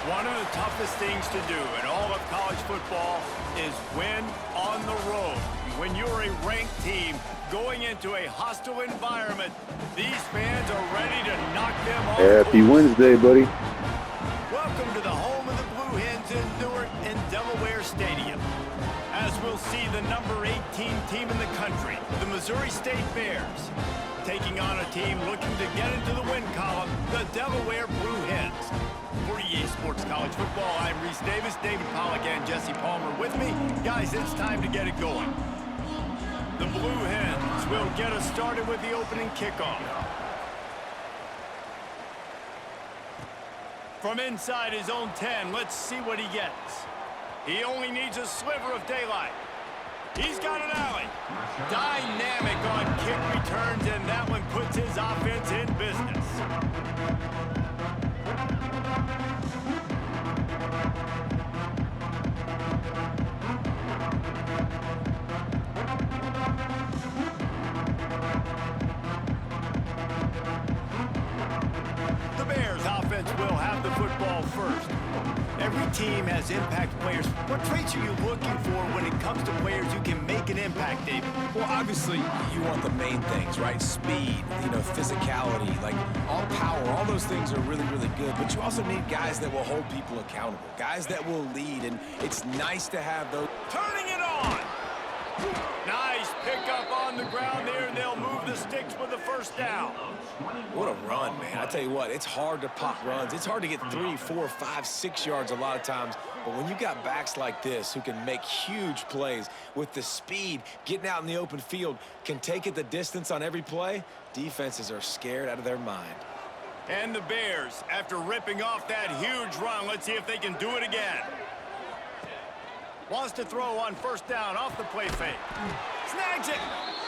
One of the toughest things to do in all of college football is win on the road. When you're a ranked team going into a hostile environment, these fans are ready to knock them off Happy course. Wednesday, buddy. Welcome to the home of the Blue Hens in Newark and Delaware Stadium. As we'll see the number 18 team in the country, the Missouri State Bears, taking on a team looking to get into the win column, the Delaware Blue Hens. For EA Sports College Football, I'm Reese Davis, David Pollack, and Jesse Palmer with me. Guys, it's time to get it going. The Blue Hens will get us started with the opening kickoff. From inside his own 10, let's see what he gets. He only needs a sliver of daylight. He's got an alley. Dynamic on kick returns, and that one puts his offense in business. The Bears offense will have the football first. Every team has impact players. What traits are you looking for when it comes to players who can make an impact, David? Well, obviously, you want the main things, right? Speed, physicality, like all power, all those things are really, really good. But you also need guys that will hold people accountable, guys that will lead, and it's nice to have those. Turning it on! Nice pickup on the ground there, and they'll move the sticks with the first down. What a run, man. I tell you what, it's hard to pop runs. It's hard to get 3, 4, 5, 6 yards a lot of times. But when you got backs like this who can make huge plays with the speed, getting out in the open field, can take it the distance on every play, defenses are scared out of their mind. And the Bears, after ripping off that huge run, let's see if they can do it again. Wants to throw on first down off the play fake. Snags it.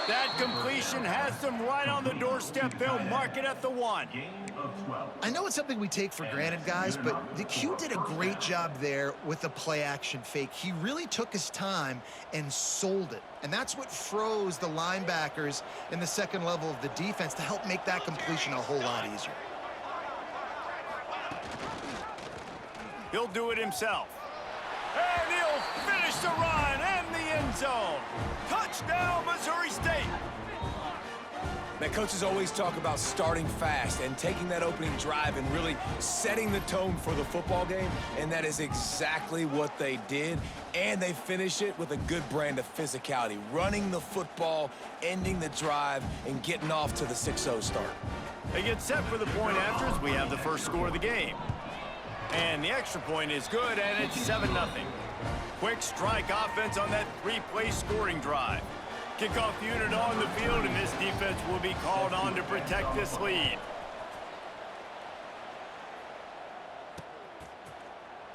That completion has them right on the doorstep. They'll mark it at the 1. I know it's something we take for granted, guys, but the Q did a great job there with the play-action fake. He really took his time and sold it. And that's what froze the linebackers in the second level of the defense to help make that completion a whole lot easier. He'll do it himself. And he'll finish the run in the end zone. Touchdown, Missouri State. Now, coaches always talk about starting fast and taking that opening drive and really setting the tone for the football game, and that is exactly what they did. And they finish it with a good brand of physicality, running the football, ending the drive, and getting off to the 6-0 start. They get set for the point after as we have the first score of the game. And the extra point is good, and it's 7-0. Quick strike offense on that 3-play scoring drive. Kickoff unit on the field, and this defense will be called on to protect this lead.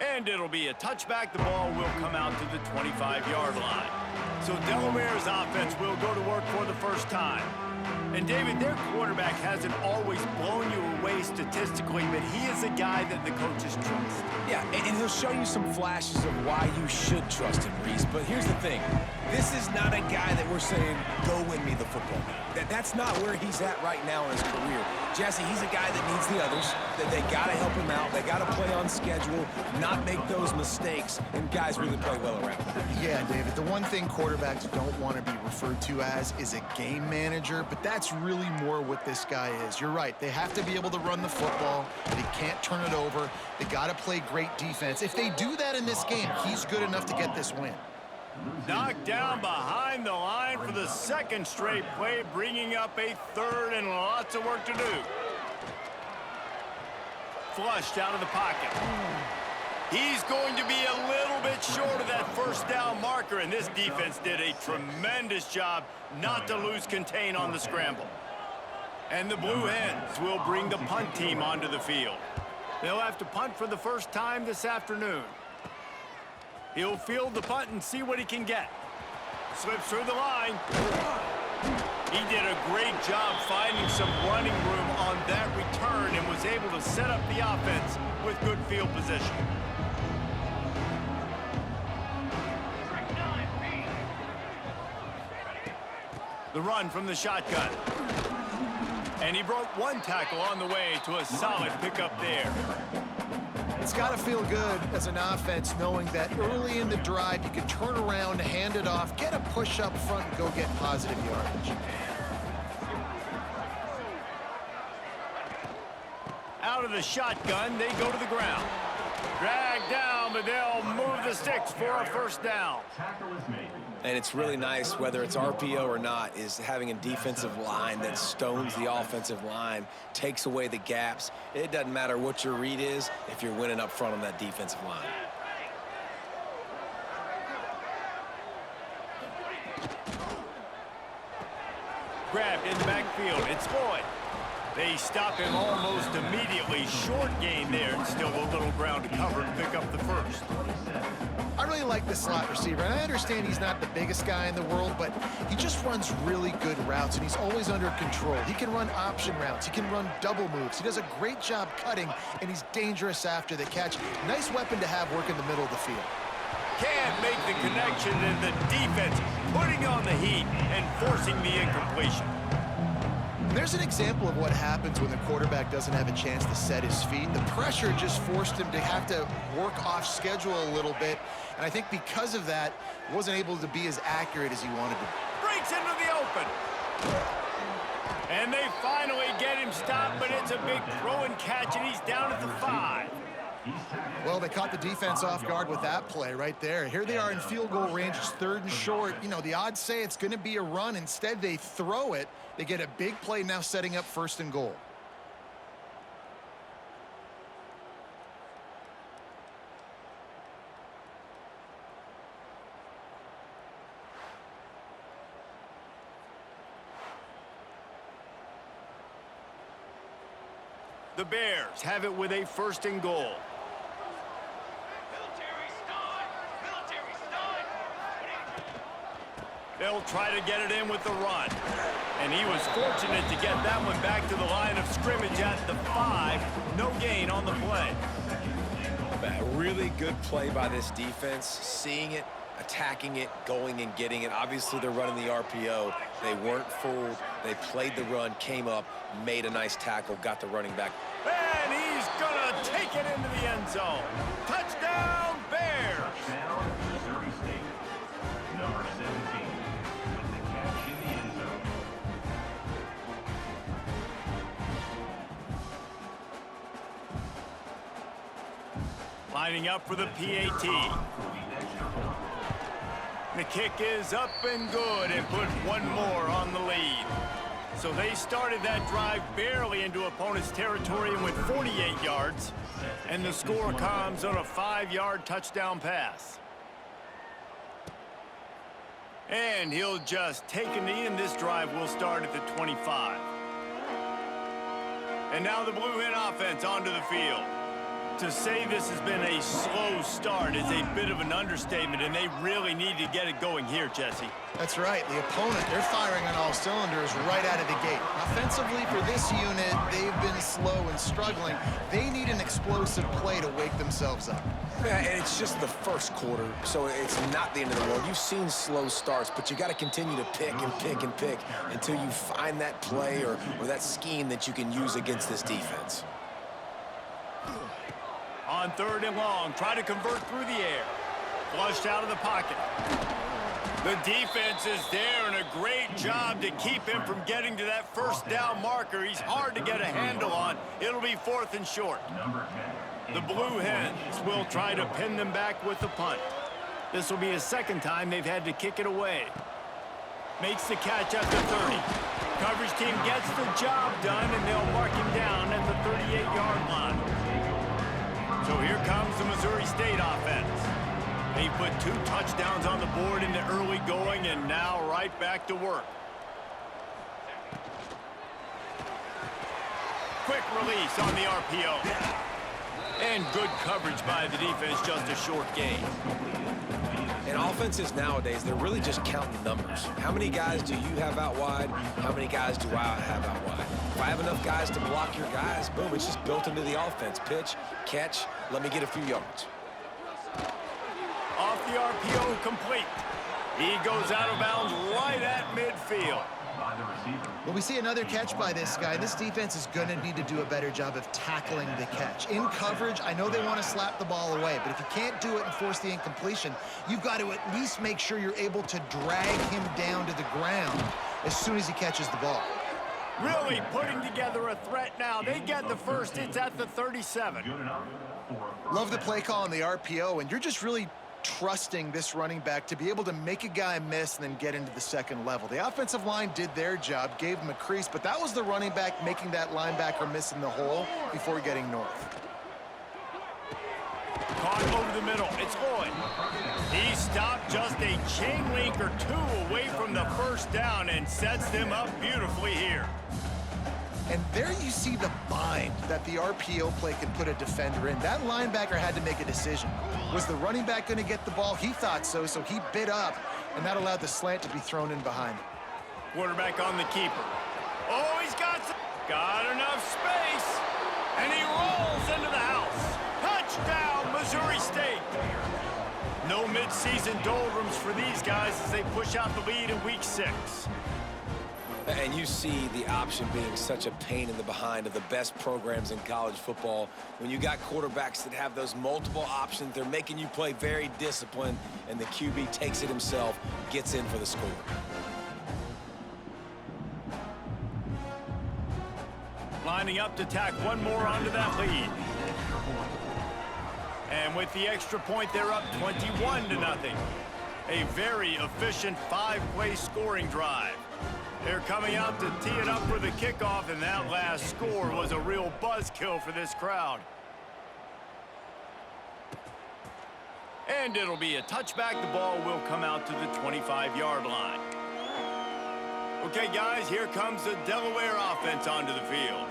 And it'll be a touchback. The ball will come out to the 25-yard line. So Delaware's offense will go to work for the first time. And, David, their quarterback hasn't always blown you away statistically, but he is a guy that the coaches trust. Yeah, and he'll show you some flashes of why you should trust him, Reese. But here's the thing. This is not a guy that we're saying, go win me the football game. That's not where he's at right now in his career. Jesse, he's a guy that needs the others, that they got to help him out. They got to play on schedule, not make those mistakes, and guys really play well around him. Yeah, David, the one thing quarterbacks don't want to be referred to as is a game manager, but that's really more what this guy is. You're right. They have to be able to run the football. They can't turn it over. They got to play great defense. If they do that in this game, he's good enough to get this win. Knocked down behind the line for the second straight play, bringing up a third and lots of work to do. Flushed out of the pocket. He's going to be a little bit short of that first down marker, and this defense did a tremendous job not to lose contain on the scramble. And the Blue Hens will bring the punt team onto the field. They'll have to punt for the first time this afternoon. He'll field the punt and see what he can get. Slips through the line. He did a great job finding some running room on that return and was able to set up the offense with good field position. The run from the shotgun. And he broke one tackle on the way to a solid pickup there. It's got to feel good as an offense knowing that early in the drive you can turn around, hand it off, get a push up front, and go get positive yardage. Out of the shotgun, they go to the ground. Dragged down, but they'll move the sticks for a first down. And it's really nice, whether it's RPO or not, is having a defensive line that stones the offensive line, takes away the gaps. It doesn't matter what your read is if you're winning up front on that defensive line. Grabbed in the backfield. It's Lloyd. They stop him almost immediately. Short gain there, and still a little ground to cover to pick up the first. I really like the slot receiver, and I understand he's not the biggest guy in the world, but he just runs really good routes, and he's always under control. He can run option routes. He can run double moves. He does a great job cutting, and he's dangerous after the catch. Nice weapon to have work in the middle of the field. Can't make the connection, and the defense putting on the heat and forcing the incompletion. There's an example of what happens when the quarterback doesn't have a chance to set his feet. The pressure just forced him to have to work off schedule a little bit, and I think because of that, wasn't able to be as accurate as he wanted to. Breaks into the open. And they finally get him stopped, but it's a big throw and catch, and he's down at the 5. Well, they caught the defense off guard with that play right there. Here they are in field goal range. It's 3rd and short. You know, the odds say it's going to be a run. Instead, they throw it. They get a big play now setting up 1st and goal. The Bears have it with a 1st and goal. They'll try to get it in with the run. And he was fortunate to get that one back to the line of scrimmage at the 5. No gain on the play. A really good play by this defense, seeing it, attacking it, going and getting it. Obviously, they're running the RPO. They weren't fooled. They played the run, came up, made a nice tackle, got the running back. And he's going to take it into the end zone. Touchdown, Bears! Number 17 with the catch in the end zone. Lining up for the PAT. The kick is up and good and put one more on the lead. So they started that drive barely into opponent's territory and went 48 yards. And the score comes on a 5-yard touchdown pass. And he'll just take a knee, and this drive will start at the 25. And now the Blue Hen offense onto the field. To say this has been a slow start is a bit of an understatement, and they really need to get it going here, Jesse. That's right. The opponent, they're firing on all cylinders right out of the gate. Offensively, for this unit, they've been slow and struggling. They need an explosive play to wake themselves up. Yeah, and it's just the first quarter, so it's not the end of the world. You've seen slow starts, but you got to continue to pick and pick and pick until you find that play or that scheme that you can use against this defense. On 3rd and long, try to convert through the air. Flushed out of the pocket. The defense is there, and a great job to keep him from getting to that first down marker. He's hard to get a handle on. It'll be 4th and short. The Blue Hens will try to pin them back with the punt. This will be a 2nd time they've had to kick it away. Makes the catch at the 30. Coverage team gets the job done, and they'll mark him down at the 38-yard line. So here comes the Missouri State offense. They put 2 touchdowns on the board in the early going, and now right back to work. Quick release on the RPO. And good coverage by the defense, just a short gain. In offenses nowadays, they're really just counting numbers. How many guys do you have out wide? How many guys do I have out wide? If I have enough guys to block your guys, boom, it's just built into the offense. Pitch, catch, let me get a few yards. Off the RPO, complete. He goes out of bounds right at midfield. by the receiver. Well, we see another catch by this guy. This defense is going to need to do a better job of tackling the catch. In coverage, I know they want to slap the ball away, but if you can't do it and force the incompletion, you've got to at least make sure you're able to drag him down to the ground as soon as he catches the ball. Really putting together a threat now. They get the first. It's at the 37. Good enough for Love the play call on the RPO, and you're just really trusting this running back to be able to make a guy miss and then get into the second level. The offensive line did their job, gave him a crease, but that was the running back making that linebacker miss in the hole before getting north. Caught over the middle. It's Lloyd. He stopped just a chain link or two away from the first down and sets them up beautifully here. And there you see the bind that the RPO play can put a defender in. That linebacker had to make a decision. Was the running back going to get the ball? He thought so, so he bit up, and that allowed the slant to be thrown in behind. Quarterback on the keeper. Oh, he's got enough space, and he rolls into the house. Touchdown, Missouri State. No midseason doldrums for these guys as they push out the lead in week 6. And you see the option being such a pain in the behind of the best programs in college football. When you got quarterbacks that have those multiple options, they're making you play very disciplined, and the QB takes it himself, gets in for the score. Lining up to tack one more onto that lead. And with the extra point, they're up 21-0. A very efficient 5-play scoring drive. They're coming out to tee it up for the kickoff, and that last score was a real buzzkill for this crowd. And it'll be a touchback. The ball will come out to the 25-yard line. Okay, guys, here comes the Delaware offense onto the field.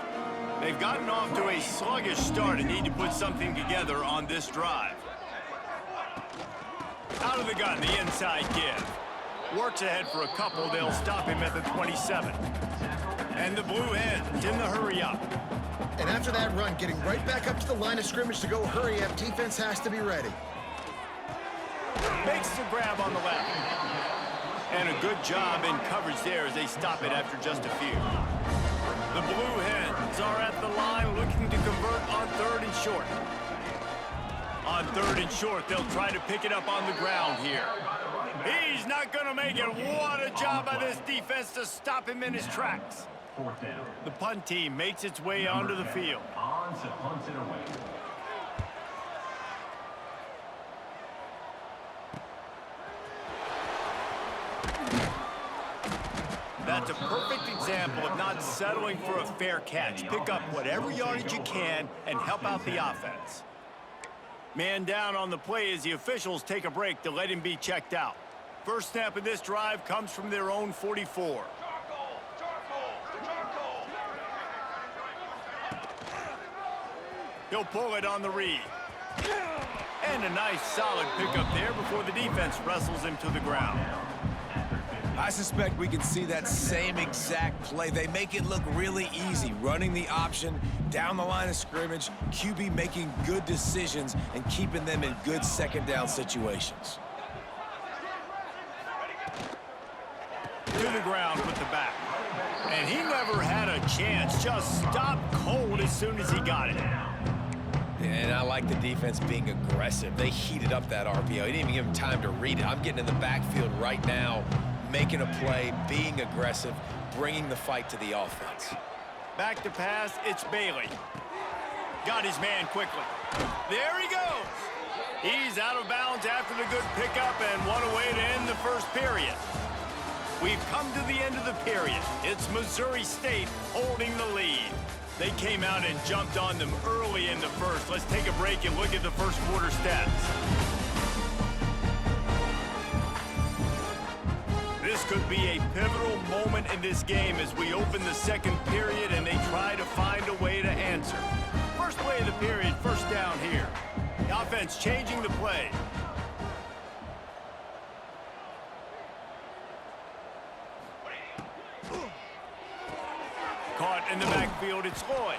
They've gotten off to a sluggish start and need to put something together on this drive. Out of the gun, the inside give. Works ahead for a couple. They'll stop him at the 27. And the Blue Hens in the hurry-up. And after that run, getting right back up to the line of scrimmage to go hurry up, defense has to be ready. Makes the grab on the left. And a good job in coverage there as they stop it after just a few. The Blue Hens are at the line looking to convert on 3rd and short. On 3rd and short, they'll try to pick it up on the ground here. He's not going to make it. What a job by this defense to stop him in his tracks. 4th down. The punt team makes its way onto the field. On to punt it away. That's a perfect example of not settling for a fair catch. Pick up whatever yardage you can and help out the offense. Man down on the play as the officials take a break to let him be checked out. First snap of this drive comes from their own 44. He'll pull it on the read. And a nice solid pickup there before the defense wrestles him to the ground. I suspect we can see that same exact play. They make it look really easy, running the option down the line of scrimmage, QB making good decisions and keeping them in good second down situations. To the ground with the back. And he never had a chance, just stopped cold as soon as he got it. And I like the defense being aggressive. They heated up that RPO. He didn't even give him time to read it. I'm getting in the backfield right now, making a play, being aggressive, bringing the fight to the offense. Back to pass, it's Bailey. Got his man quickly. There he goes. He's out of bounds after the good pickup and one away to end the first period. We've come to the end of the period. It's Missouri State holding the lead. They came out and jumped on them early in the first. Let's take a break and look at the first quarter stats. This could be a pivotal moment in this game as we open the second period and they try to find a way to answer. First play of the period, first down here. The offense changing the play. Caught in the backfield, it's Lloyd.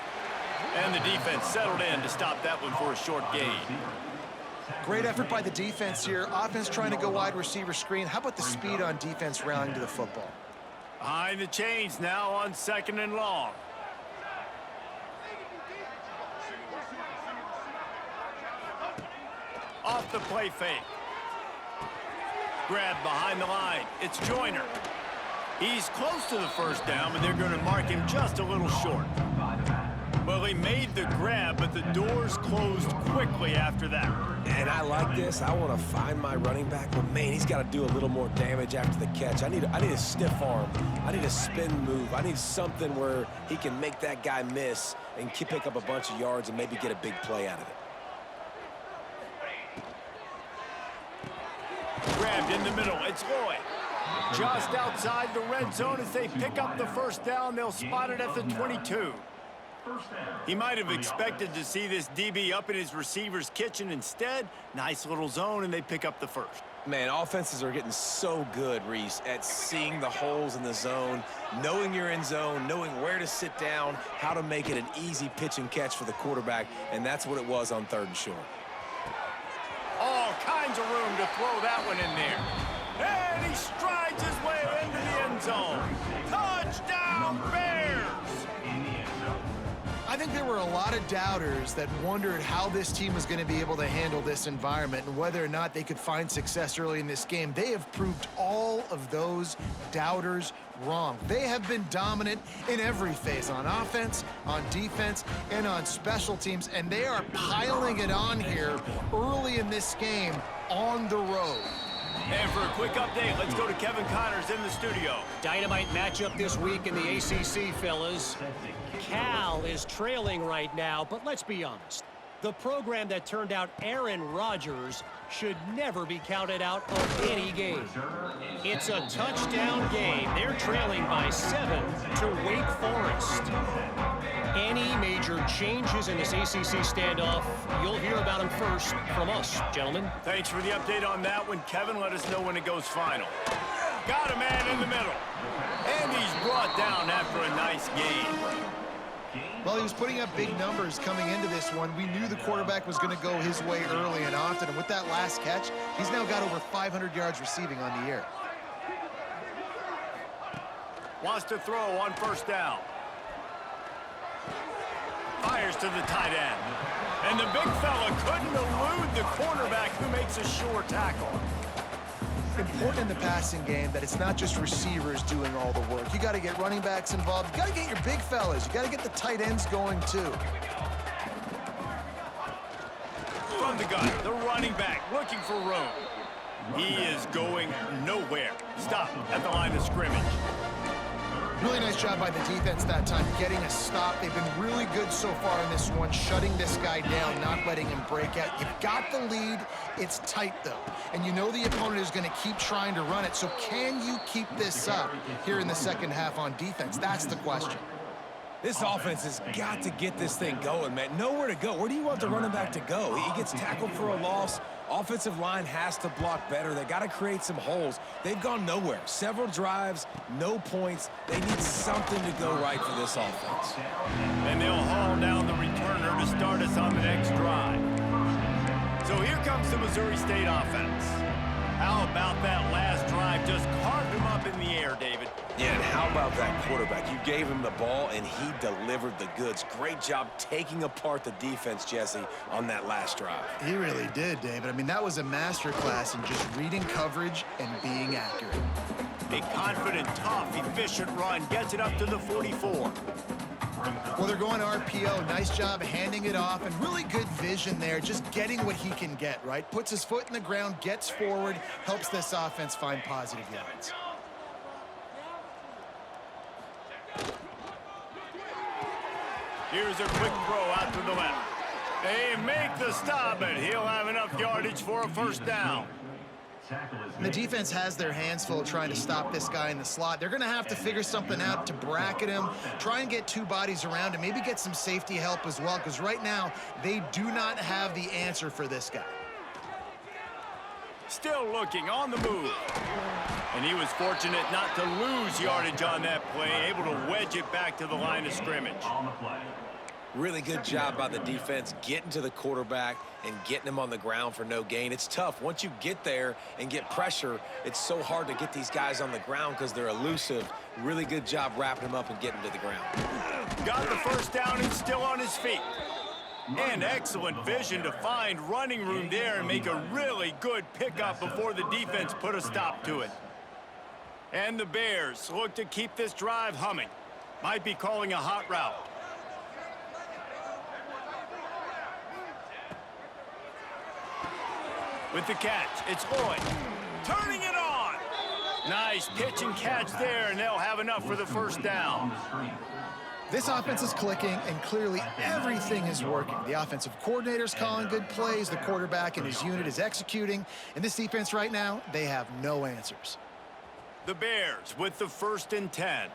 And the defense settled in to stop that one for a short gain. Great effort by the defense here. Offense trying to go wide receiver screen. How about the speed on defense rallying to the football? Behind the chains now on 2nd and long. Off the play fake. Grab behind the line. It's Joyner. He's close to the first down, but they're going to mark him just a little short. Well, he made the grab, but the doors closed quickly after that. And I like this. I want to find my running back, but man, he's got to do a little more damage after the catch. I need a stiff arm. I need a spin move. I need something where he can make that guy miss and pick up a bunch of yards and maybe get a big play out of it. Grabbed in the middle. It's Lloyd. Just outside the red zone as they pick up the first down. They'll spot it at the 22. He might have expected to see this DB up in his receiver's kitchen. Instead, nice little zone, and they pick up the first. Man, offenses are getting so good, Reese, at seeing the holes in the zone, knowing you're in zone, knowing where to sit down, how to make it an easy pitch and catch for the quarterback, and that's what it was on 3rd and short. All kinds of room to throw that one in there. And he strides his way into the end zone. Touchdown, Bears! I think there were a lot of doubters that wondered how this team was going to be able to handle this environment and whether or not they could find success early in this game. They have proved all of those doubters wrong. They have been dominant in every phase, on offense, on defense, and on special teams, and they are piling it on here early in this game on the road. And for a quick update, let's go to Kevin Connors in the studio. Dynamite matchup this week in the ACC, fellas. Cal is trailing right now, but let's be honest. The program that turned out Aaron Rodgers should never be counted out of any game. It's a touchdown game. They're trailing by 7 to Wake Forest. Any major changes in this ACC standoff, you'll hear about them first from us, gentlemen. Thanks for the update on that one, Kevin. Let us know when it goes final. Got a man in the middle. And he's brought down after a nice game. Well, he was putting up big numbers coming into this one. We knew the quarterback was going to go his way early and often, and with that last catch, he's now got over 500 yards receiving on the year. Wants to throw on 1st down. Fires to the tight end. And the big fella couldn't elude the cornerback who makes a sure tackle. Important in the passing game that it's not just receivers doing all the work. You got to get running backs involved. You got to get your big fellas. You got to get the tight ends going too. From the gun, the running back looking for room. He is going nowhere. Stop at the line of scrimmage. Really nice job by the defense that time, getting a stop. They've been really good so far in this one, shutting this guy down, not letting him break out. You've got the lead. It's tight, though. And you know the opponent is going to keep trying to run it. So can you keep this up here in the second half on defense? That's the question. This offense has got to get this thing going, man. Nowhere to go. Where do you want the running back to go? He gets tackled for a loss. Offensive line has to block better. They got to create some holes. They've gone nowhere. Several drives, no points. They need something to go right for this offense. And they'll haul down the returner to start us on the next drive. So here comes the Missouri State offense. How about that last drive? Just carved him up in the air, David. Yeah, and how about that quarterback? You gave him the ball, and he delivered the goods. Great job taking apart the defense, Jesse, on that last drive. He really did, David. I mean, that was a masterclass in just reading coverage and being accurate. A confident, tough, efficient run gets it up to the 44. Well, they're going RPO. Nice job handing it off, and really good vision there, just getting what he can get, right? Puts his foot in the ground, gets forward, helps this offense find positive yards. Here's a quick throw out to the left. They make the stop, and he'll have enough yardage for a 1st down. The defense has their hands full trying to stop this guy in the slot. They're going to have to figure something out to bracket him, try and get 2 bodies around him, maybe get some safety help as well, because right now they do not have the answer for this guy. Still looking on the move. And he was fortunate not to lose yardage on that play, able to wedge it back to the line of scrimmage. Really good job by the defense getting to the quarterback and getting him on the ground for no gain. It's tough. Once you get there and get pressure, it's so hard to get these guys on the ground because they're elusive. Really good job wrapping him up and getting to the ground. Got the first down and still on his feet. And excellent vision to find running room there and make a really good pickup before the defense put a stop to it. And the Bears look to keep this drive humming. Might be calling a hot route. With the catch, it's Lloyd. Turning it on! Nice pitch and catch there, and they'll have enough for the first down. This offense is clicking, and clearly everything is working. The offensive coordinator's calling good plays, the quarterback and his unit is executing, and this defense right now, they have no answers. The Bears with the 1st and 10.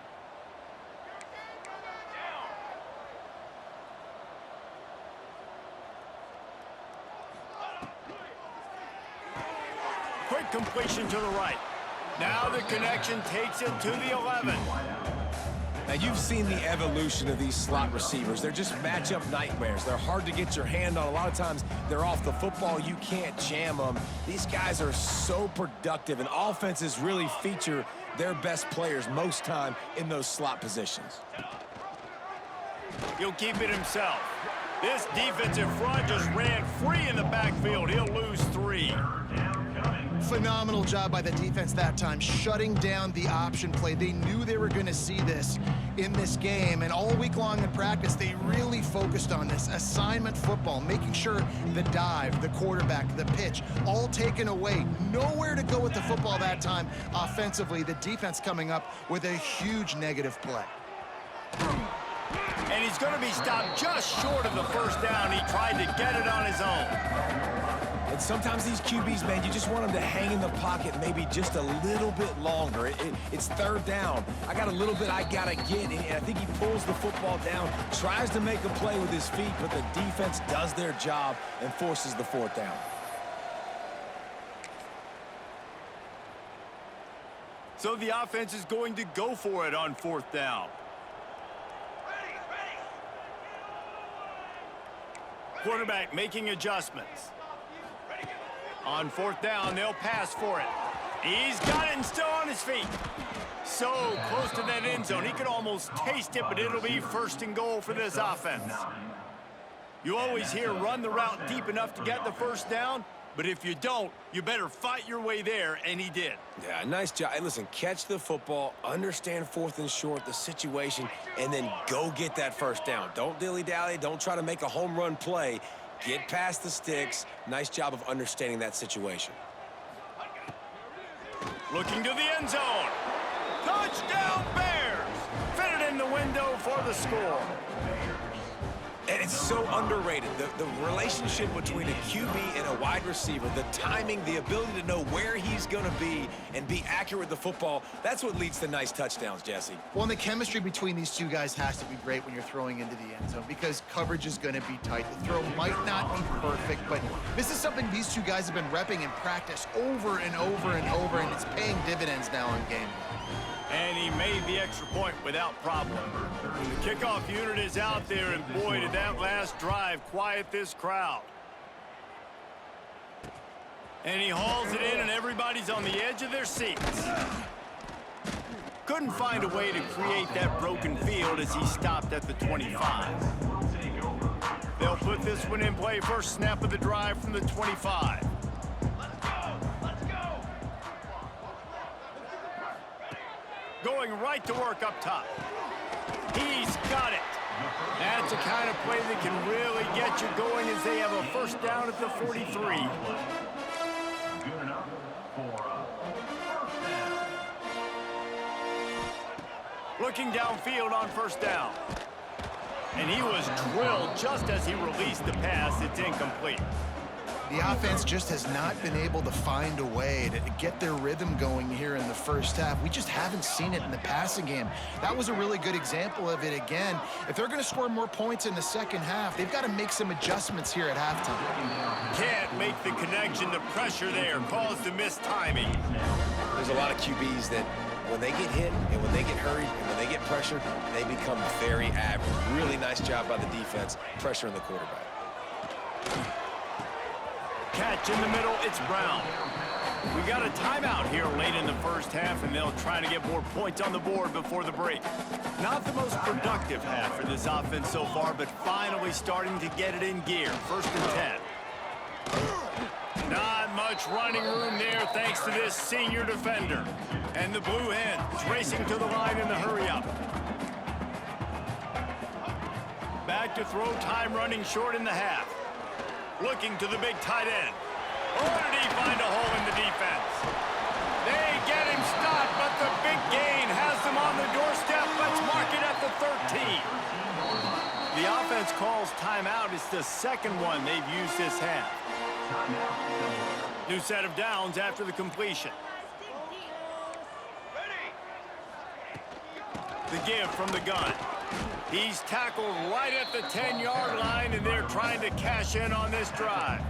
Quick completion to the right. Now the connection takes it to the 11. Now, you've seen the evolution of these slot receivers. They're just matchup nightmares. They're hard to get your hand on. A lot of times, they're off the football. You can't jam them. These guys are so productive, and offenses really feature their best players most time in those slot positions. He'll keep it himself. This defensive front just ran free in the backfield. He'll lose 3. Phenomenal job by the defense that time, shutting down the option play. They knew they were going to see this in this game, and all week long in practice, they really focused on this assignment football, making sure the dive, the quarterback, the pitch, all taken away. Nowhere to go with the football that time offensively. The defense coming up with a huge negative play. And he's going to be stopped just short of the first down. He tried to get it on his own. And sometimes these QBs, man, you just want them to hang in the pocket maybe just a little bit longer. It's 3rd down. I got a little bit I got to get, and I think he pulls the football down, tries to make a play with his feet, but the defense does their job and forces the 4th down. So the offense is going to go for it on 4th down. Quarterback making adjustments. On 4th down, they'll pass for it. He's got it and still on his feet. So close to that end zone. He could almost taste it, but it'll be 1st and goal for this offense. You always hear run the route deep enough to get the first down, but if you don't, you better fight your way there, and he did. Yeah, nice job. Hey, listen, catch the football, understand 4th and short, the situation, and then go get that first down. Don't dilly-dally. Don't try to make a home run play. Get past the sticks. Nice job of understanding that situation. Looking to the end zone. Touchdown, Bears! Fit it in the window for the score. And it's so underrated. The relationship between a QB and a wide receiver, the timing, the ability to know where he's going to be and be accurate with the football, that's what leads to nice touchdowns, Jesse. Well, and the chemistry between these two guys has to be great when you're throwing into the end zone because coverage is going to be tight. The throw might not be perfect, but this is something these two guys have been repping in practice over and over and over, and it's paying dividends now in game. And he made the extra point without problem. The kickoff unit is out there, and boy, did that last drive quiet this crowd. And he hauls it in, and everybody's on the edge of their seats. Couldn't find a way to create that broken field as he stopped at the 25. They'll put this one in play first snap of the drive from the 25. Going right to work up top. He's got it. That's the kind of play that can really get you going as they have a first down at the 43. Good enough for a first down. Looking downfield on first down. And he was drilled just as he released the pass. It's incomplete. The offense just has not been able to find a way to get their rhythm going here in the first half. We just haven't seen it in the passing game. That was a really good example of it again. If they're going to score more points in the second half, they've got to make some adjustments here at halftime. Can't make the connection. The pressure there caused the missed timing. There's a lot of QBs that when they get hit and when they get hurried and when they get pressured, they become very average. Really nice job by the defense, pressuring the quarterback. Catch in the middle, it's Brown. We got a timeout here late in the first half, and they'll try to get more points on the board before the break. Not the most productive half for this offense so far, but finally starting to get it in gear. 1st and 10. Not much running room there thanks to this senior defender. And the Blue Hens racing to the line in the hurry-up. Back to throw, time running short in the half. Looking to the big tight end. Oh, did he find a hole in the defense? They get him stopped, but the big gain has them on the doorstep. Let's mark it at the 13. The offense calls timeout. It's the second one they've used this half. New set of downs after the completion. The give from the gun. He's tackled right at the 10-yard line, and they're trying to cash in on this drive.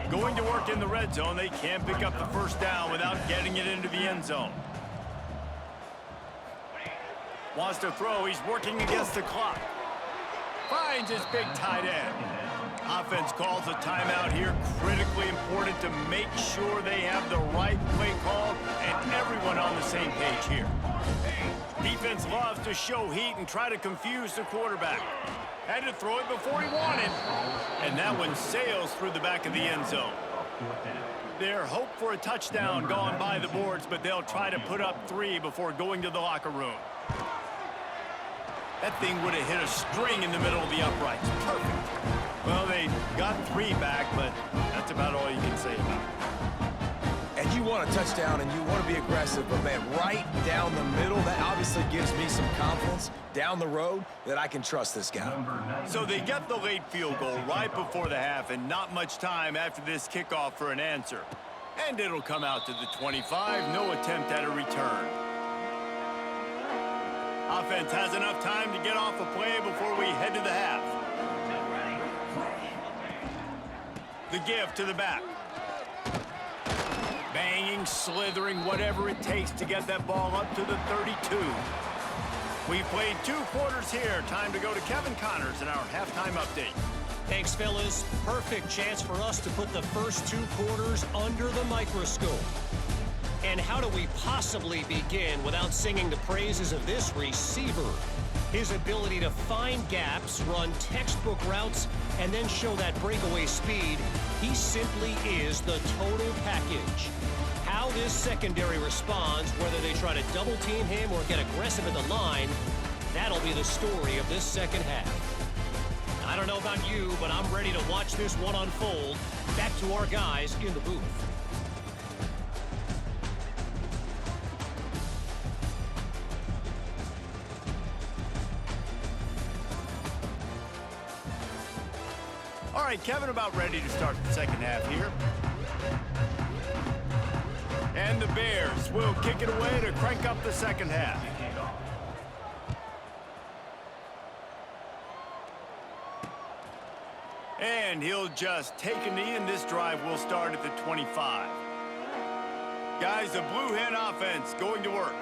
Going to work in the red zone, they can't pick up the first down without getting it into the end zone. Wants to throw, he's working against the clock. Finds his big tight end. Offense calls a timeout here, critically important to make sure they have the right play call and everyone on the same page here. Defense loves to show heat and try to confuse the quarterback. Had to throw it before he wanted. And that one sails through the back of the end zone. Their hope for a touchdown gone by the boards, but they'll try to put up 3 before going to the locker room. That thing would have hit a string in the middle of the uprights. Perfect. Well, they got 3 back, but that's about all you can say about it. And you want a touchdown and you want to be aggressive, but man, right down the middle, that obviously gives me some confidence down the road that I can trust this guy. So they get the late field goal right before the half, and not much time after this kickoff for an answer. And it'll come out to the 25, no attempt at a return. Offense has enough time to get off a play before we head to the half. The give to the back. Banging, slithering, whatever it takes to get that ball up to the 32. We've played 2 quarters here. Time to go to Kevin Connors in our halftime update. Thanks, fellas. Perfect chance for us to put the first 2 quarters under the microscope. And how do we possibly begin without singing the praises of this receiver? His ability to find gaps, run textbook routes, and then show that breakaway speed. He simply is the total package. How this secondary responds, whether they try to double team him or get aggressive at the line, that'll be the story of this second half. I don't know about you, but I'm ready to watch this one unfold. Back to our guys in the booth. All right, Kevin, about ready to start the second half here. And the Bears will kick it away to crank up the second half. And he'll just take a knee, and this drive will start at the 25. Guys, the Blue Hen offense going to work.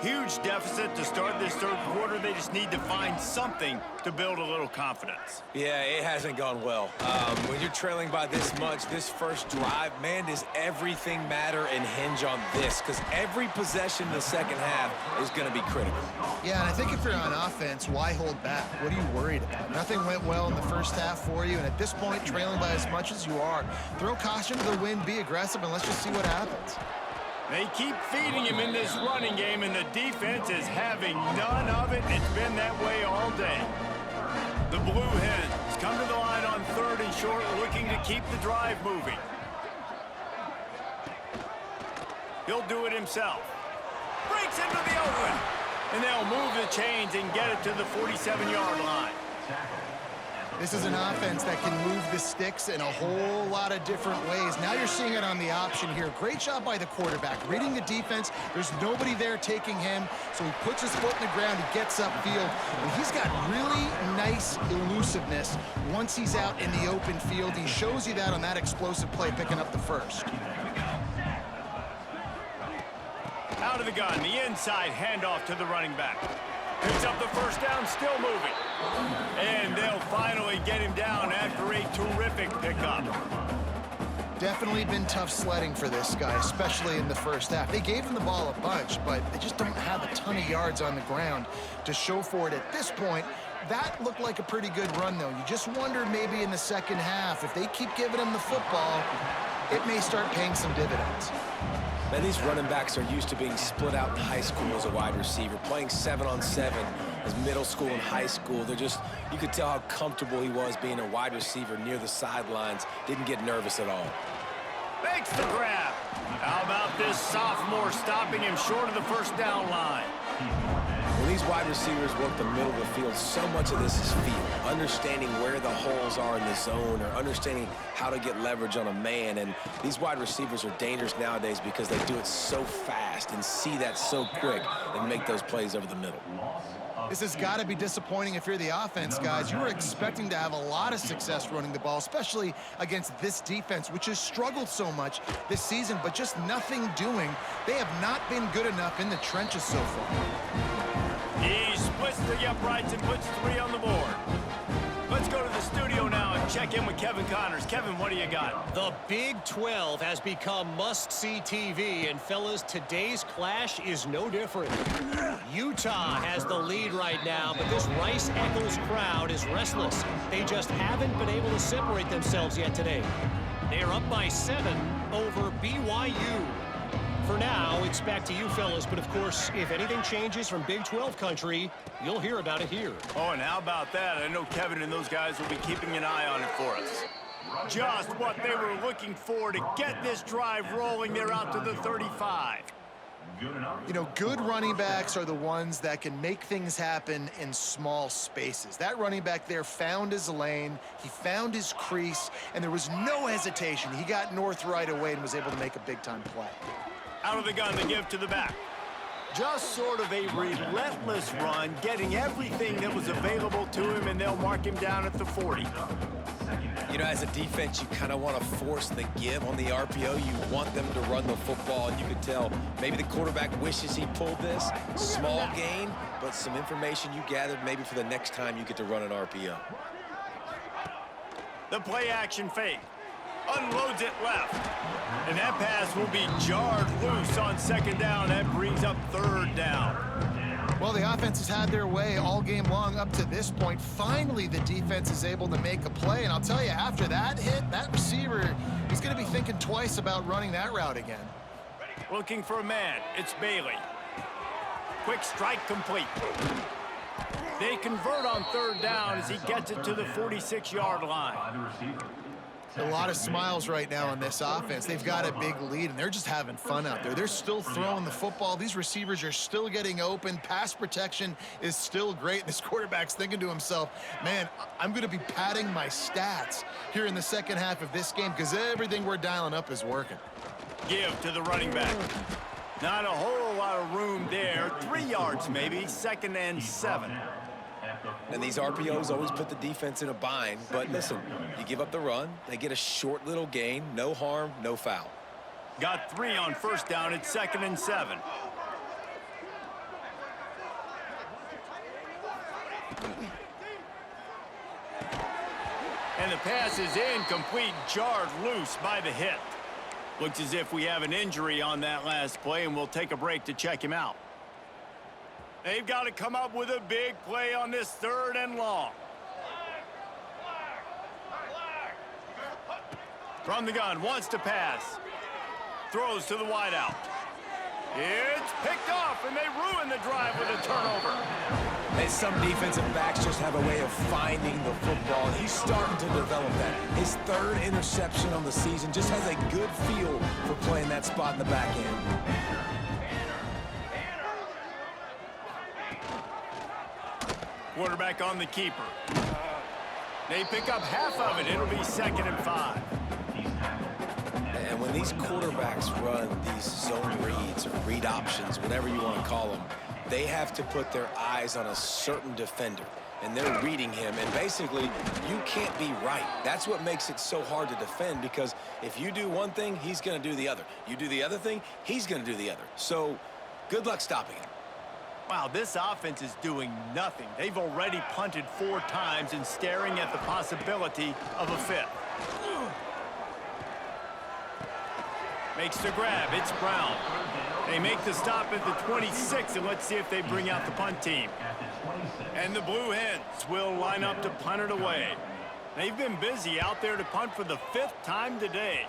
Huge deficit to start this third quarter. They just need to find something to build a little confidence. Yeah, it hasn't gone well. When you're trailing by this much, this first drive, man, does everything matter and hinge on this? Because every possession in the second half is going to be critical. Yeah, and I think if you're on offense, why hold back? What are you worried about? Nothing went well in the first half for you, and at this point, trailing by as much as you are, throw caution to the wind, be aggressive, and let's just see what happens. They keep feeding him in this running game, and the defense is having none of it. It's been that way all day. The Blue Hens come to the line on 3rd and short, looking to keep the drive moving. He'll do it himself. Breaks into the open. And they'll move the chains and get it to the 47-yard line. This is an offense that can move the sticks in a whole lot of different ways. Now you're seeing it on the option here. Great job by the quarterback. Reading the defense, there's nobody there taking him, so he puts his foot in the ground, he gets upfield, and he's got really nice elusiveness once he's out in the open field. He shows you that on that explosive play, picking up the first. Out of the gun, the inside handoff to the running back. Picks up the first down, still moving. And they'll finally get him down after a terrific pickup. Definitely been tough sledding for this guy, especially in the first half. They gave him the ball a bunch, but they just don't have a ton of yards on the ground to show for it at this point. That looked like a pretty good run, though. You just wonder maybe in the second half, if they keep giving him the football, it may start paying some dividends. Man, these running backs are used to being split out in high school as a wide receiver, playing 7-on-7 as middle school and high school. They're just, you could tell how comfortable he was being a wide receiver near the sidelines. Didn't get nervous at all. Makes the grab. How about this sophomore stopping him short of the first down line? When these wide receivers work the middle of the field, so much of this is feel. Understanding where the holes are in the zone or understanding how to get leverage on a man. And these wide receivers are dangerous nowadays because they do it so fast and see that so quick and make those plays over the middle. This has got to be disappointing if you're the offense, guys. You were expecting to have a lot of success running the ball, especially against this defense, which has struggled so much this season, but just nothing doing. They have not been good enough in the trenches so far. He splits the uprights and puts 3 on the board. Let's go to the studio now and check in with Kevin Connors. Kevin, what do you got? The Big 12 has become must-see TV, and fellas, today's clash is no different. Utah has the lead right now, but this Rice-Eccles crowd is restless. They just haven't been able to separate themselves yet today. They're up by 7 over BYU. For now, it's back to you fellas, but of course, if anything changes from Big 12 country, you'll hear about it here. Oh, and how about that? I know Kevin and those guys will be keeping an eye on it for us. Just what they were looking for to get this drive rolling. They're out to the 35. You know, good running backs are the ones that can make things happen in small spaces. That running back there found his lane, he found his crease, and there was no hesitation. He got north right away and was able to make a big-time play. Out of the gun to give to the back. Just sort of a relentless run, getting everything that was available to him, and they'll mark him down at the 40. You know, as a defense, you kind of want to force the give on the RPO. You want them to run the football, and you could tell maybe the quarterback wishes he pulled this. Small gain, but some information you gathered maybe for the next time you get to run an RPO. The play action fake. Unloads it left. And that pass will be jarred loose on second down. That brings up third down. Well, the offense has had their way all game long up to this point. Finally, the defense is able to make a play. And I'll tell you, after that hit, that receiver, he's going to be thinking twice about running that route again. Looking for a man. It's Bailey. Quick strike complete. They convert on third down as he gets it to the 46-yard line. A lot of smiles right now on this offense. They've got a big lead, and they're just having fun out there. They're still throwing the football. These receivers are still getting open. Pass protection is still great. This quarterback's thinking to himself, man, I'm going to be padding my stats here in the second half of this game because everything we're dialing up is working. Give to the running back. Not a whole lot of room there. 3 yards maybe, 2nd and 7. And these RPOs always put the defense in a bind. But listen, you give up the run, they get a short little gain, no harm, no foul. Got 3 on first down at 2nd and 7. And the pass is incomplete, jarred loose by the hit. Looks as if we have an injury on that last play, and we'll take a break to check him out. They've got to come up with a big play on this 3rd and long. From the gun, wants to pass. Throws to the wideout. It's picked off, and they ruin the drive with a turnover. And some defensive backs just have a way of finding the football, and he's starting to develop that. His 3rd interception on the season just has a good feel for playing that spot in the back end. Quarterback on the keeper. They pick up half of it. It'll be 2nd and 5. And when these quarterbacks run these zone reads or read options, whatever you want to call them, they have to put their eyes on a certain defender. And they're reading him. And basically, you can't be right. That's what makes it so hard to defend, because if you do one thing, he's going to do the other. You do the other thing, he's going to do the other. So Good luck stopping him. Wow, this offense is doing nothing. They've already punted 4 times and staring at the possibility of a 5th. Makes the grab. It's Brown. They make the stop at the 26, and let's see if they bring out the punt team. And the Blue Hens will line up to punt it away. They've been busy out there to punt for the 5th time today.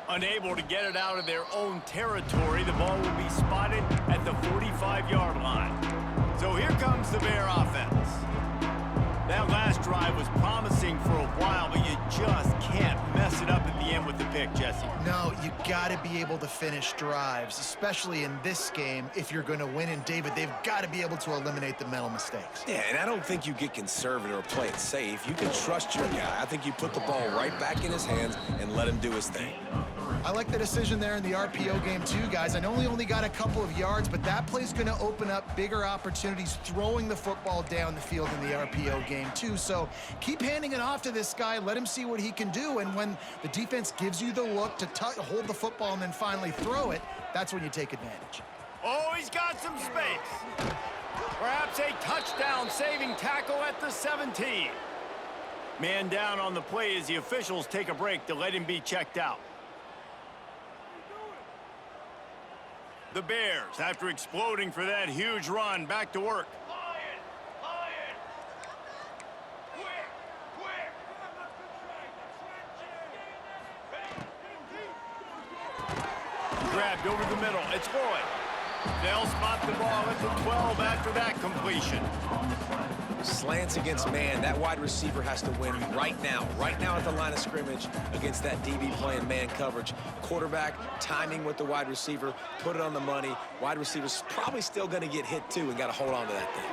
Unable to get it out of their own territory, the ball will be spotted at the 45-yard line. So here comes the Bear offense. That last drive was promising for a while, but you just can't mess it up at the end with the pick, Jesse. No, you got to be able to finish drives, especially in this game if you're going to win. And, David, they've got to be able to eliminate the mental mistakes. Yeah, and I don't think you get conservative or play it safe. You can trust your guy. I think you put the ball right back in his hands and let him do his thing. I like the decision there in the RPO game too, guys. I know he only got a couple of yards, but that play's going to open up bigger opportunities throwing the football down the field in the RPO game too. So keep handing it off to this guy. Let him see what he can do. And when the defense gives you the look to hold the football and then finally throw it, that's when you take advantage. Oh, he's got some space. Perhaps a touchdown-saving tackle at the 17. Man down on the play as the officials take a break to let him be checked out. The Bears, after exploding for that huge run, back to work. Grabbed over the middle. It's Lloyd. They'll spot the ball at the 12 after that completion. Slants against man. That wide receiver has to win right now at the line of scrimmage against that DB playing man coverage. Quarterback timing with the wide receiver, put it on the money. Wide receiver's probably still going to get hit too and got to hold on to that thing.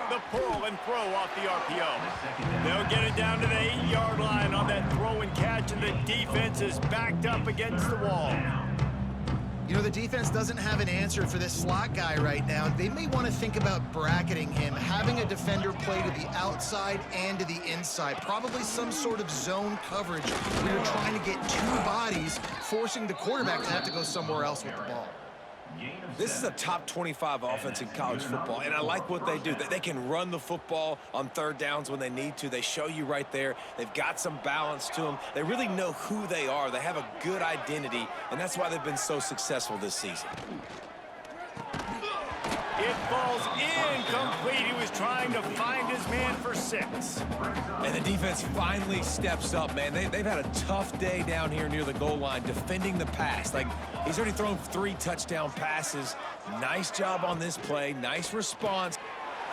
The pull and throw off the RPO. They'll get it down to the 8-yard line on that throw and catch, and the defense is backed up against the wall. You know, the defense doesn't have an answer for this slot guy right now. They may want to think about bracketing him, having a defender play to the outside and to the inside. Probably some sort of zone coverage where you're trying to get 2 bodies, forcing the quarterback to have to go somewhere else with the ball. This is a top 25 offense in college football, and I like what they do. They can run the football on 3rd downs when they need to. They show you right there. They've got some balance to them. They really know who they are. They have a good identity, and that's why they've been so successful this season. It falls incomplete. He was trying to find his man for 6. And the defense finally steps up, man. They've had a tough day down here near the goal line defending the pass. Like, he's already thrown 3 touchdown passes. Nice job on this play. Nice response.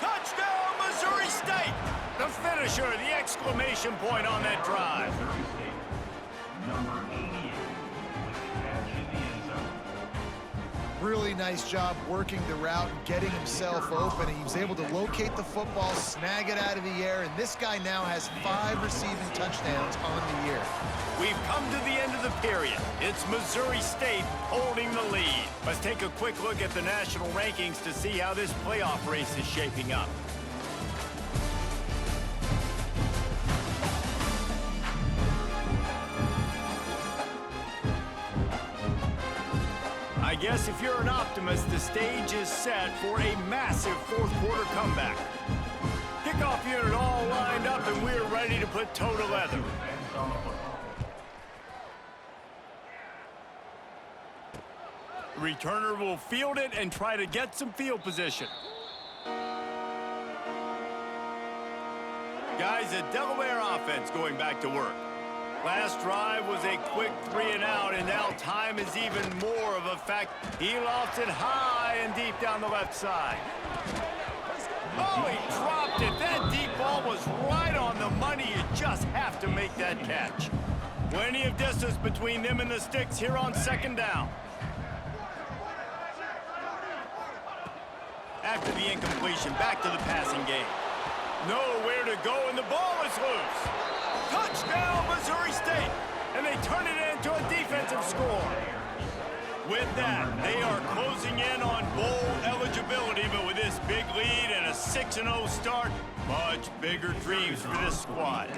Touchdown, Missouri State! The finisher, the exclamation point on that drive. Number 88 with the catch in the end zone. Really nice job working the route and getting himself open. And he was able to locate the football, snag it out of the air, and this guy now has 5 receiving touchdowns on the year. We've come to the end of the period. It's Missouri State holding the lead. Let's take a quick look at the national rankings to see how this playoff race is shaping up. I guess if you're an optimist, the stage is set for a massive 4th quarter comeback. Kickoff unit all lined up, and we're ready to put toe to leather. Returner will field it and try to get some field position. Guys, a Delaware offense going back to work. Last drive was a quick 3-and-out, and now time is even more of a fact. He lofts it high and deep down the left side. Oh, he dropped it. That deep ball was right on the money. You just have to make that catch. Plenty of distance between them and the sticks here on 2nd down. After the incompletion, back to the passing game. Nowhere to go, and the ball is loose. Touchdown, Missouri State, and they turn it into a defensive score. With that, they are closing in on bowl eligibility, but with this big lead and a 6-0 start, much bigger dreams for this squad.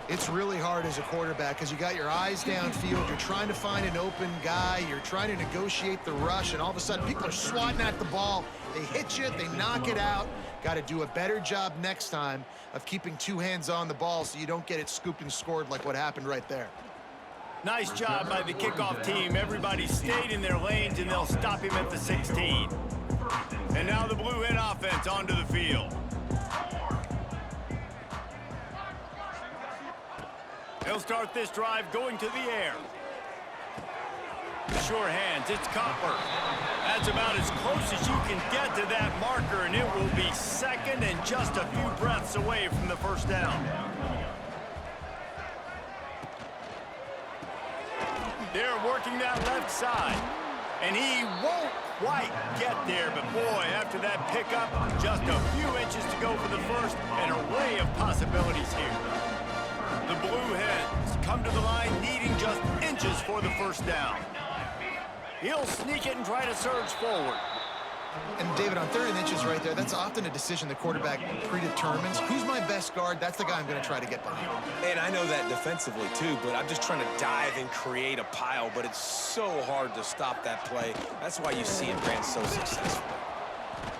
It's really hard as a quarterback because you got your eyes downfield, you're trying to find an open guy, you're trying to negotiate the rush, and all of a sudden people are swatting at the ball. They hit you, they knock it out. Got to do a better job next time of keeping two hands on the ball so you don't get it scooped and scored like what happened right there. Nice job by the kickoff team. Everybody stayed in their lanes, and they'll stop him at the 16. And now the Blue Hen offense onto the field. They'll start this drive going to the air. Sure hands, it's Copper. That's about as close as you can get to that marker, and it will be second and just a few breaths away from the first down. They're working that left side, and he won't quite get there, but boy, after that pickup, just a few inches to go for the first, and an array of possibilities here. The Blue Hens come to the line needing just inches for the first down. He'll sneak it and try to surge forward. And David, on 3rd and inches right there, that's often a decision the quarterback predetermines. Who's my best guard? That's the guy I'm going to try to get behind. And I know that defensively too, but I'm just trying to dive and create a pile, but it's so hard to stop that play. That's why you see it ran so successfully.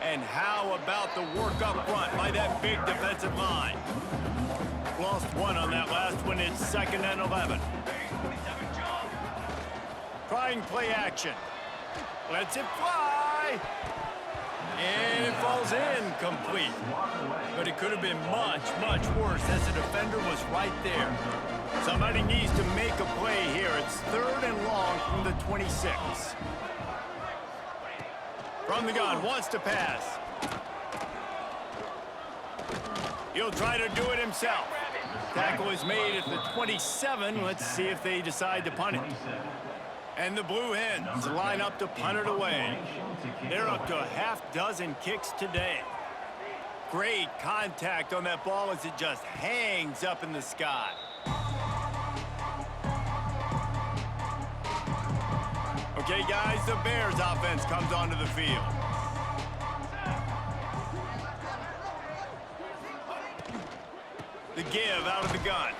And how about the work up front by that big defensive line? Lost one on that last one. It's 2nd and 11. Trying play action. Lets it fly. And it falls in complete. But it could have been much, much worse as the defender was right there. Somebody needs to make a play here. It's 3rd and long from the 26. From the gun, wants to pass. He'll try to do it himself. Tackle is made at the 27. Let's see if they decide to punt it. And the Blue Hens line up to punt it away. They're up to a half-dozen kicks today. Great contact on that ball as it just hangs up in the sky. Okay, guys, the Bears offense comes onto the field. The give out of the gun.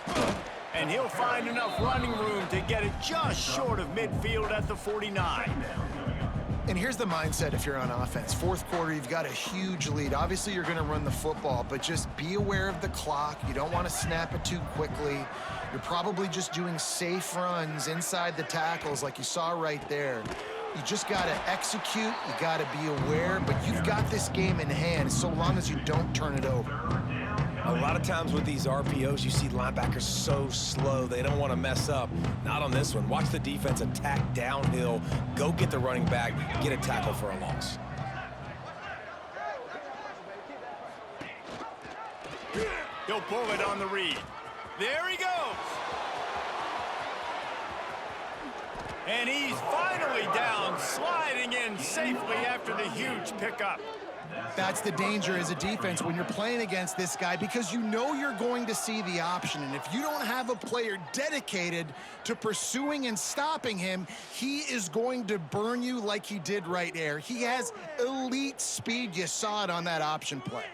And he'll find enough running room to get it just short of midfield at the 49. And here's the mindset if you're on offense. 4th quarter, you've got a huge lead. Obviously, you're going to run the football, but just be aware of the clock. You don't want to snap it too quickly. You're probably just doing safe runs inside the tackles like you saw right there. You just got to execute. You got to be aware, but you've got this game in hand so long as you don't turn it over. A lot of times with these RPOs, you see linebackers so slow, they don't want to mess up. Not on this one. Watch the defense attack downhill, go get the running back, get a tackle for a loss. He'll pull it on the read. There he goes. And he's finally down, sliding in safely after the huge pickup. That's the danger as a defense when you're playing against this guy, because you know you're going to see the option. And if you don't have a player dedicated to pursuing and stopping him, he is going to burn you like he did right there. He has elite speed. You saw it on that option play.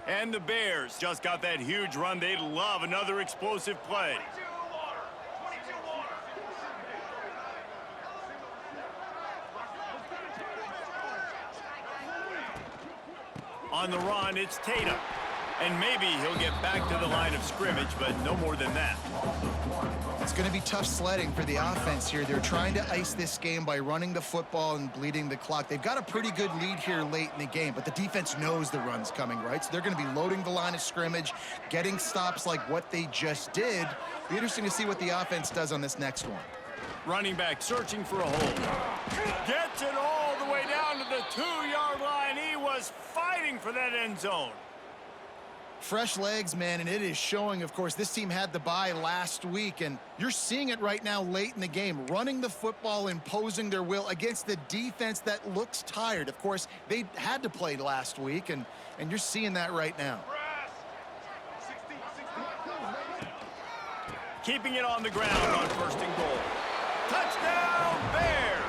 And the Bears just got that huge run. They'd love another explosive play. On the run, it's Tatum. And maybe he'll get back to the line of scrimmage, but no more than that. It's going to be tough sledding for the offense here. They're trying to ice this game by running the football and bleeding the clock. They've got a pretty good lead here late in the game, but the defense knows the run's coming, right? So they're going to be loading the line of scrimmage, getting stops like what they just did. Be interesting to see what the offense does on this next one. Running back searching for a hole. Gets it all the way down to the 2-yard line. He was fighting for that end zone. Fresh legs, man, and it is showing. Of course, this team had the bye last week, and you're seeing it right now late in the game, running the football, imposing their will against the defense that looks tired. Of course, they had to play last week, and you're seeing that right now. Keeping it on the ground on 1st and goal. Touchdown, Bears!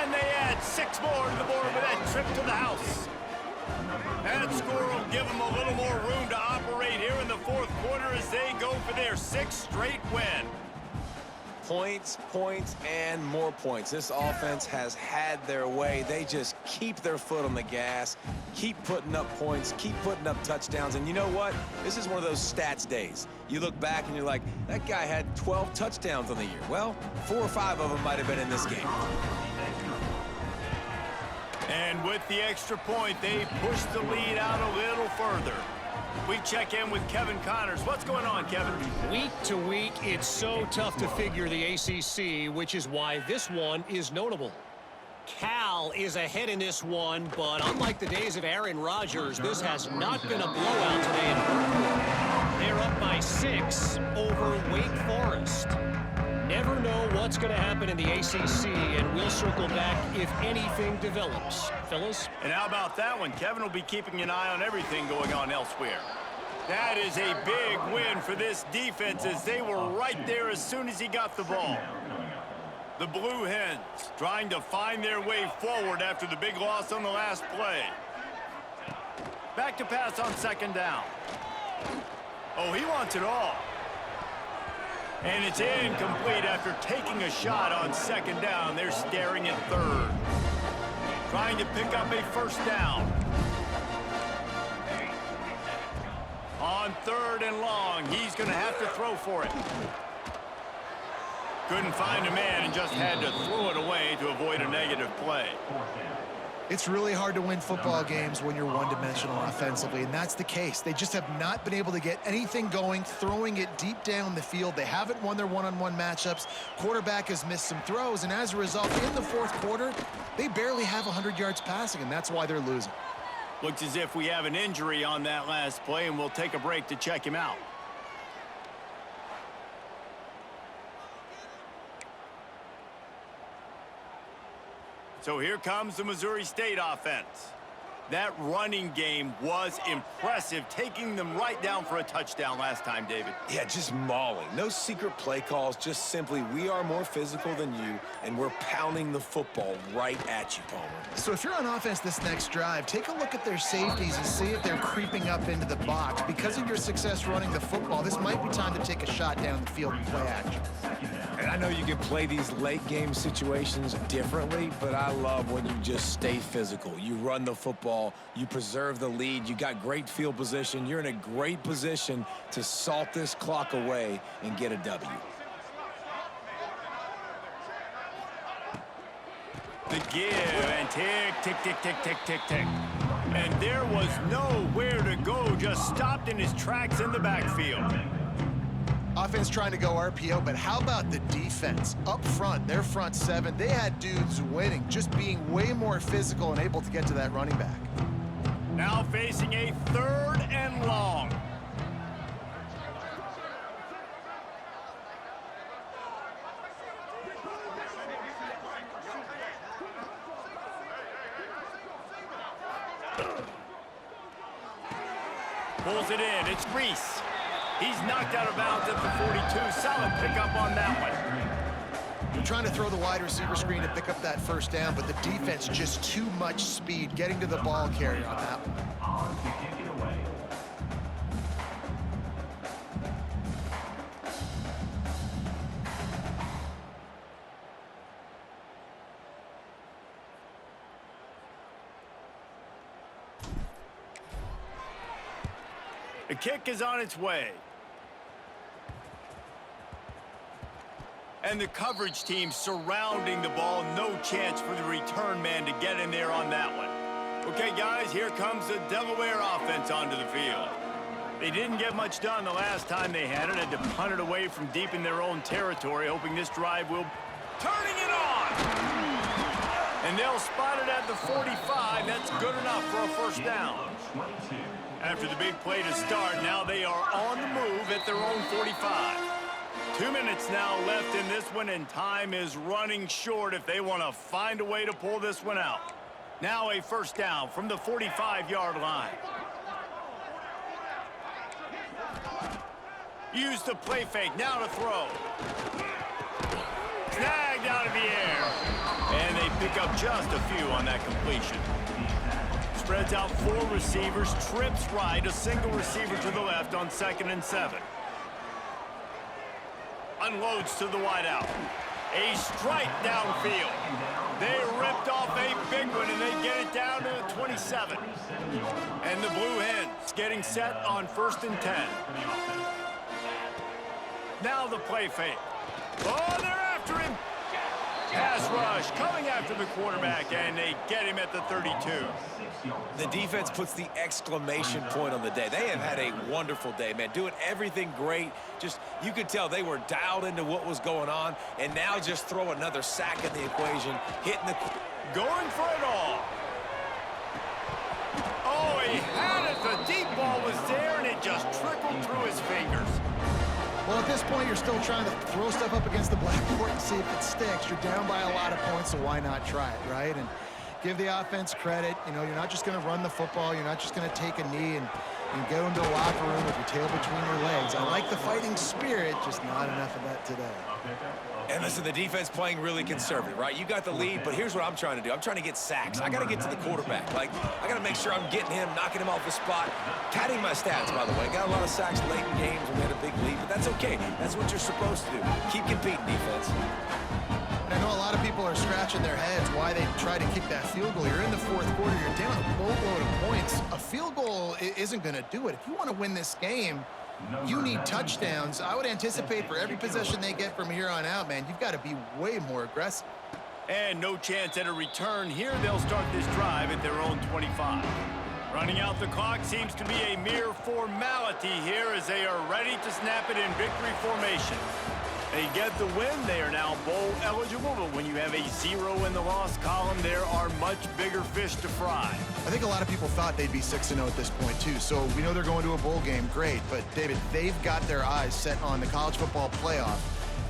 And they add 6 more to the board with that trip to the house. That score will give them a little more room to operate here in the 4th quarter as they go for their 6th straight win. Points, points, and more points. This offense has had their way. They just keep their foot on the gas, keep putting up points, keep putting up touchdowns. And you know what? This is one of those stats days. You look back and you're like, that guy had 12 touchdowns on the year. Well, 4 or 5 of them might have been in this game. And with the extra point, they push the lead out a little further. We check in with Kevin Connors. What's going on, Kevin? Week to week, it's so tough to figure the ACC, which is why this one is notable. Cal is ahead in this one, but unlike the days of Aaron Rodgers, this has not been a blowout today in Berkeley. They're up by 6 over Wake Forest. Never know what's going to happen in the ACC, and we'll circle back if anything develops. Fellas? And how about that one? Kevin will be keeping an eye on everything going on elsewhere. That is a big win for this defense as they were right there as soon as he got the ball. The Blue Hens trying to find their way forward after the big loss on the last play. Back to pass on 2nd down. Oh, he wants it all. And it's incomplete after taking a shot on 2nd down. They're staring at 3rd. Trying to pick up a 1st down. On 3rd and long, he's going to have to throw for it. Couldn't find a man and just had to throw it away to avoid a negative play. It's really hard to win football games when you're one-dimensional offensively, and that's the case. They just have not been able to get anything going, throwing it deep down the field. They haven't won their one-on-one matchups. Quarterback has missed some throws, and as a result, in the 4th quarter, they barely have 100 yards passing, and that's why they're losing. Looks as if we have an injury on that last play, and we'll take a break to check him out. So here comes the Missouri State offense. That running game was impressive, taking them right down for a touchdown last time, David. Yeah, just mauling. No secret play calls, just simply we are more physical than you, and we're pounding the football right at you, Palmer. So if you're on offense this next drive, take a look at their safeties and see if they're creeping up into the box. Because of your success running the football, this might be time to take a shot down the field and play action. And I know you can play these late game situations differently, but I love when you just stay physical. You run the football, you preserve the lead, you got great field position, you're in a great position to salt this clock away and get a W. The give and tick, tick, tick, tick, tick, tick, tick. And there was nowhere to go, just stopped in his tracks in the backfield. Offense trying to go RPO, but how about the defense? Up front, their front 7, they had dudes winning, just being way more physical and able to get to that running back. Now facing a 3rd and long. Pulls it in, it's Reese. He's knocked out of bounds at the 42. Solid pickup on that one. They're trying to throw the wide receiver screen to pick up that 1st down, but the defense just too much speed getting to the ball carrier on that one. The kick is on its way. And the coverage team surrounding the ball. No chance for the return man to get in there on that one. Okay, guys, here comes the Delaware offense onto the field. They didn't get much done the last time they had it. Had to punt it away from deep in their own territory, hoping this drive will... Turning it on! And they'll spot it at the 45. That's good enough for a 1st down. After the big play to start, now they are on the move at their own 45. 2 minutes now left in this one, and time is running short if they want to find a way to pull this one out. Now a first down from the 45-yard line. Use the play fake, now to throw. Snagged out of the air. And they pick up just a few on that completion. Spreads out 4 receivers, trips right, a single receiver to the left on 2nd and 7. Unloads to the wideout. A strike downfield. They ripped off a big one, and they get it down to the 27. And the Blue Hens getting set on 1st and 10. Now the play fake. Oh, they're after him. Pass rush coming after the quarterback, and they get him at the 32. The defense puts the exclamation point on the day. They have had a wonderful day, man. Doing everything great. Just, you could tell they were dialed into what was going on, and now just throw another sack in the equation, hitting the... Going for it all. Oh, he had it. The deep ball was there, and it just trickled through his fingers. Well, at this point, you're still trying to throw stuff up against the blackboard and see if it sticks. You're down by a lot of points, so why not try it, right? And give the offense credit. You know, you're not just going to run the football. You're not just going to take a knee and go into the locker room with your tail between your legs. I like the fighting spirit, just not enough of that today. And listen, the defense playing really conservative, right? You got the lead, but here's what I'm trying to do. I'm trying to get sacks. I got to get to the quarterback. Like, I got to make sure I'm getting him, knocking him off the spot. Padding my stats, by the way. Got a lot of sacks late in games when we had a big lead, but that's okay. That's what you're supposed to do. Keep competing, defense. And I know a lot of people are scratching their heads why they try to kick that field goal. You're in the 4th quarter. You're down a boatload of points. A field goal isn't going to do it. If you want to win this game, you need touchdowns. I would anticipate for every possession they get from here on out, man, you've got to be way more aggressive. And no chance at a return here. They'll start this drive at their own 25. Running out the clock seems to be a mere formality here as they are ready to snap it in victory formation. They get the win. They are now bowl eligible, but when you have a 0 in the loss column, there are much bigger fish to fry. I think a lot of people thought they'd be 6-0 at this point, too. So we know they're going to a bowl game. Great. But, David, they've got their eyes set on the college football playoff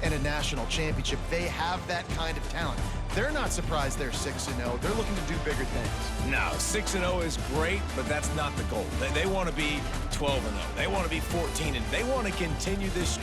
and a national championship. They have that kind of talent. They're not surprised they're 6-0. They're looking to do bigger things. No, 6-0 is great, but that's not the goal. They want to be 12-0. They want to be 14, and they want to continue this streak.